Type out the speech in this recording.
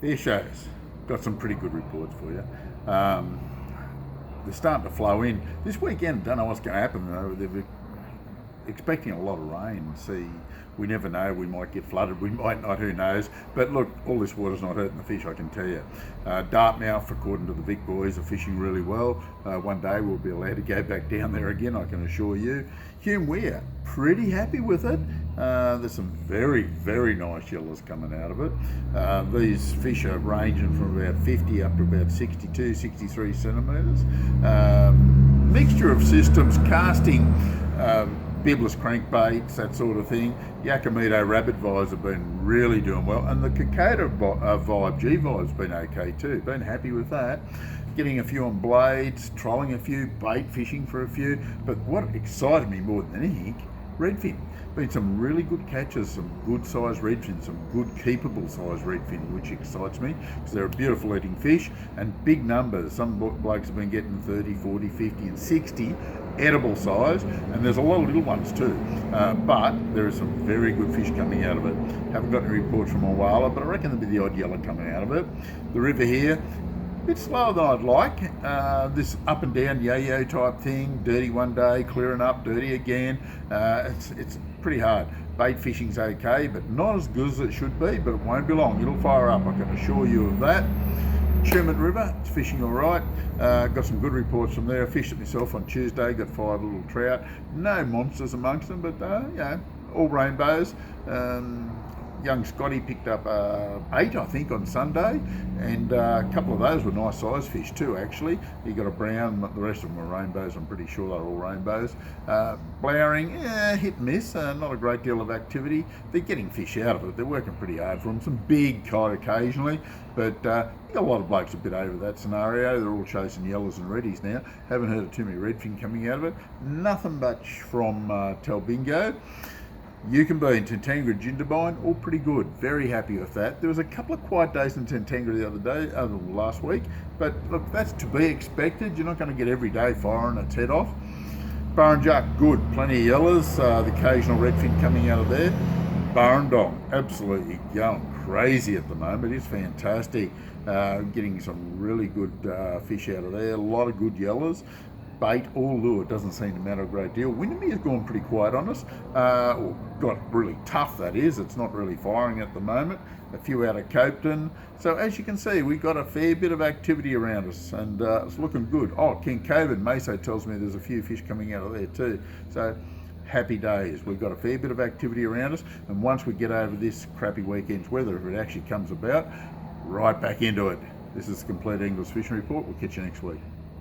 Air shows, got some pretty good reports for you. They're starting to flow in. This weekend, don't know what's going to happen though. They're expecting a lot of rain. See, we never know, we might get flooded, we might not, who knows. But look, all this water's not hurting the fish, I can tell you. Dartmouth, according to the Vic boys, are fishing really well. One day we'll be allowed to go back down there again, I can assure you. Hume Weir, pretty happy with it. There's some very, very nice yellows coming out of it. These fish are ranging from about 50 up to about 62, 63 centimetres. Mixture of systems, casting, bibless crankbaits, that sort of thing. Yakumito rabbit vibes have been really doing well, and the Kokoda vibe, G vibe's been okay too. Been happy with that. Getting a few on blades, trolling a few, bait fishing for a few. But what excited me more than anything, redfin. Been some really good catches, some good sized redfin, some good keepable sized redfin, which excites me because they're a beautiful eating fish and big numbers. Some blokes have been getting 30, 40, 50 and 60 edible size, and there's a lot of little ones too. But there is some very good fish coming out of it. Haven't got any reports from Awala, but I reckon there'll be the odd yellow coming out of it. The river here, bit slower than I'd like. This up and down yo-yo type thing, dirty one day, clearing up, dirty again. It's pretty hard. Bait fishing's okay, but not as good as it should be, but it won't be long. It'll fire up, I can assure you of that. Sherman River, it's fishing all right. Got some good reports from there. I fished it myself on Tuesday, got 5 little trout. No monsters amongst them, but all rainbows. Young Scotty picked up 8, I think, on Sunday, and a couple of those were nice size fish too, actually. He got a brown, the rest of them were rainbows. I'm pretty sure they're all rainbows. Blowering, hit and miss, not a great deal of activity. They're getting fish out of it. They're working pretty hard for them. Some big cod occasionally, but a lot of blokes a bit over that scenario. They're all chasing yellows and reddies now. Haven't heard of too many redfin coming out of it. Nothing much from Talbingo. Yukonbee and Tantangara Jindabyne, all pretty good. Very happy with that. There was a couple of quiet days in Tantangara the other day, other than last week, but look, that's to be expected. You're not going to get every day firing its head off. Burrinjuck, good. Plenty of yellows. The occasional redfin coming out of there. Burrendong, absolutely going crazy at the moment. It's fantastic. Getting some really good fish out of there. A lot of good yellows. Bait or lure, doesn't seem to matter a great deal. Windermere has gone pretty quiet on us, or got really tough, that is. It's not really firing at the moment. A few out of Copeton. So as you can see, we've got a fair bit of activity around us, and it's looking good. Oh, King Coven, Meso tells me there's a few fish coming out of there too. So happy days. We've got a fair bit of activity around us, and once we get over this crappy weekend's weather, if it actually comes about, right back into it. This is the Compleat Angler Fishing Report. We'll catch you next week.